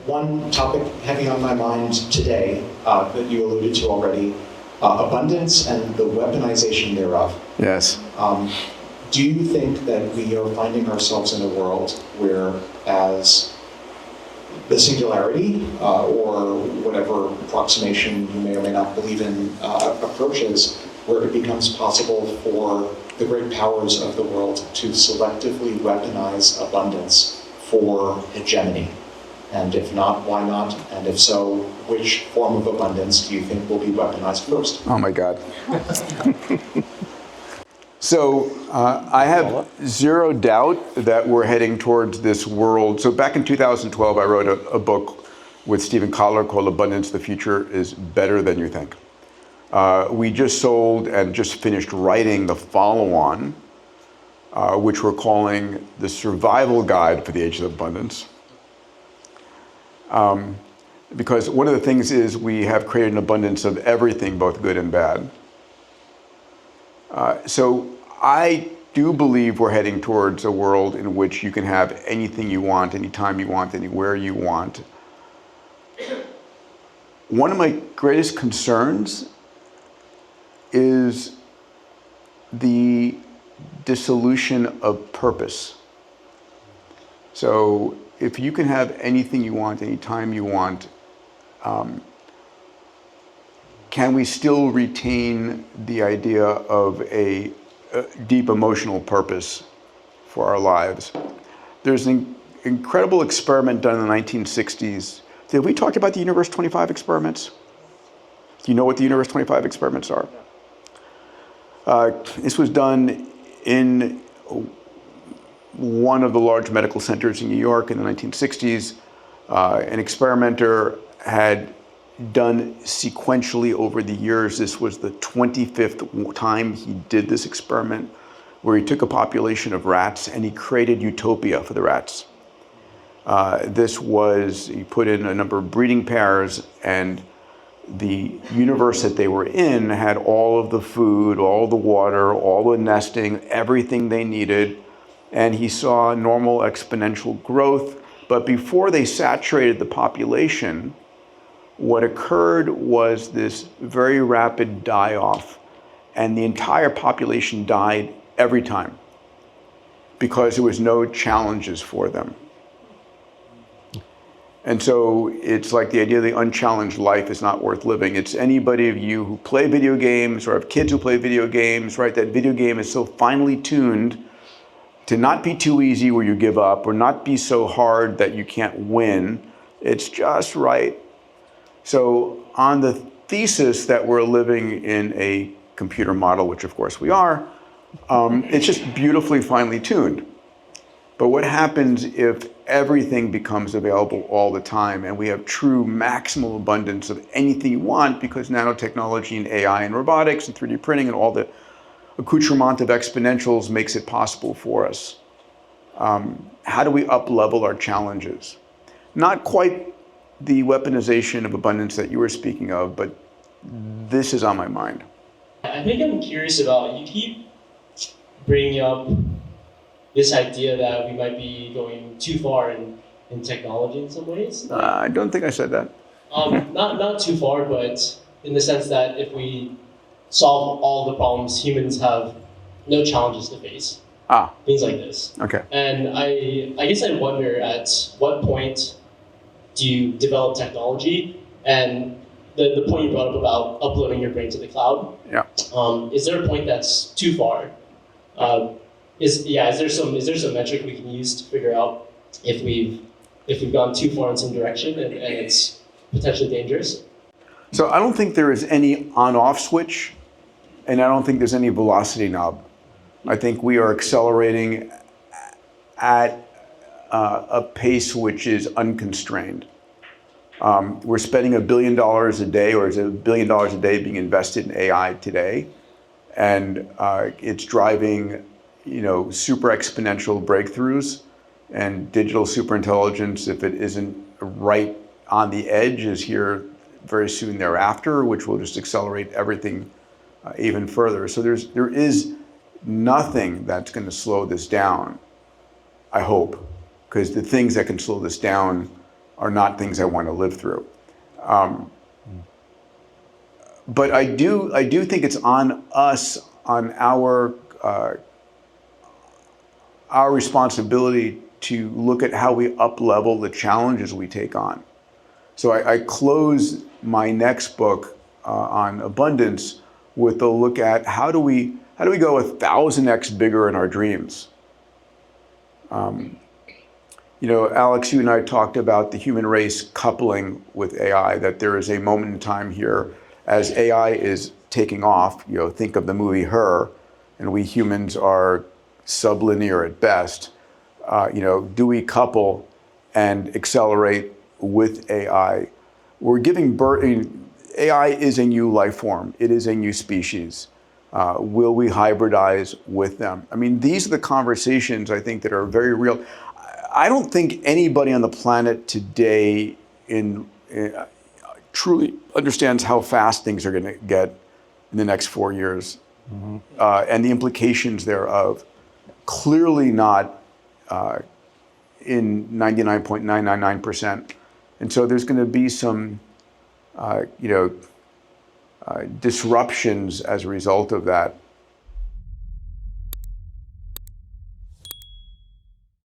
one topic heavy on my mind today that you alluded to already, abundance and the weaponization thereof. Yes. Do you think that we are finding ourselves in a world where, as the singularity or whatever approximation you may or may not believe in approaches, where it becomes possible for the great powers of the world to selectively weaponize abundance for hegemony? And if not, why not? And if so, which form of abundance do you think will be weaponized first? Oh my God. So I have zero doubt that we're heading towards this world. So back in 2012, I wrote a book with Stephen Kotler called Abundance, the Future is Better Than You Think. We just sold and just finished writing the follow-on, which we're calling The Survival Guide for the Age of Abundance. Because one of the things is we have created an abundance of everything, both good and bad. So I do believe we're heading towards a world in which you can have anything you want, anytime you want, anywhere you want. One of my greatest concerns is the dissolution of purpose. So if you can have anything you want, anytime you want, can we still retain the idea of a deep emotional purpose for our lives? There's an incredible experiment done in the 1960s. Did we talk about the Universe 25 experiments? Do you know what the Universe 25 experiments are? This was done in one of the large medical centers in New York in the 1960s. An experimenter had done sequentially over the years. This was the 25th time he did this experiment, where he took a population of rats and he created utopia for the rats. He put in a number of breeding pairs, and the universe that they were in had all of the food, all the water, all the nesting, everything they needed. And he saw normal exponential growth. But before they saturated the population, what occurred was this very rapid die-off, and the entire population died every time because there was no challenges for them. And so it's like the idea of the unchallenged life is not worth living. It's anybody of you who play video games or have kids who play video games, right? That video game is so finely tuned to not be too easy where you give up, or not be so hard that you can't win. It's just right. So on the thesis that we're living in a computer model, which of course we are, it's just beautifully finely tuned. But what happens if everything becomes available all the time and we have true maximal abundance of anything you want, because nanotechnology and AI and robotics and 3D printing and all the accoutrement of exponentials makes it possible for us? How do we up-level our challenges? Not quite the weaponization of abundance that you were speaking of, but this is on my mind. I think I'm curious about, you keep bringing up this idea that we might be going too far in technology in some ways. I don't think I said that. Not too far, but in the sense that if we solve all the problems, humans have no challenges to face. Things like this. Okay. And I guess I wonder, at what point do you develop technology? And the point you brought up about uploading your brain to the cloud. Yeah. Is there a point that's too far? Is there some metric we can use to figure out if we've gone too far in some direction and it's potentially dangerous? So I don't think there is any on-off switch, and I don't think there's any velocity knob. I think we are accelerating at a pace which is unconstrained. We're spending $1 billion a day, or is it $1 billion a day being invested in AI today? And it's driving, super exponential breakthroughs, and digital superintelligence, if it isn't right on the edge, is here very soon thereafter, which will just accelerate everything even further. So there is nothing that's going to slow this down, I hope, because the things that can slow this down are not things I want to live through. But I do think it's on us, on our responsibility to look at how we up-level the challenges we take on. So I close my next book on abundance with a look at how do we go 1,000x bigger in our dreams. You know, Alex, you and I talked about the human race coupling with AI, that there is a moment in time here as AI is taking off. You know, think of the movie Her, and we humans are sublinear at best. You know, do we couple and accelerate with AI? We're giving birth. AI is a new life form. It is a new species. Will we hybridize with them? I mean, these are the conversations I think that are very real. I don't think anybody on the planet today truly understands how fast things are going to get in the next 4 years, and the implications thereof. Clearly not in 99.999%. And so there's going to be some, disruptions as a result of that.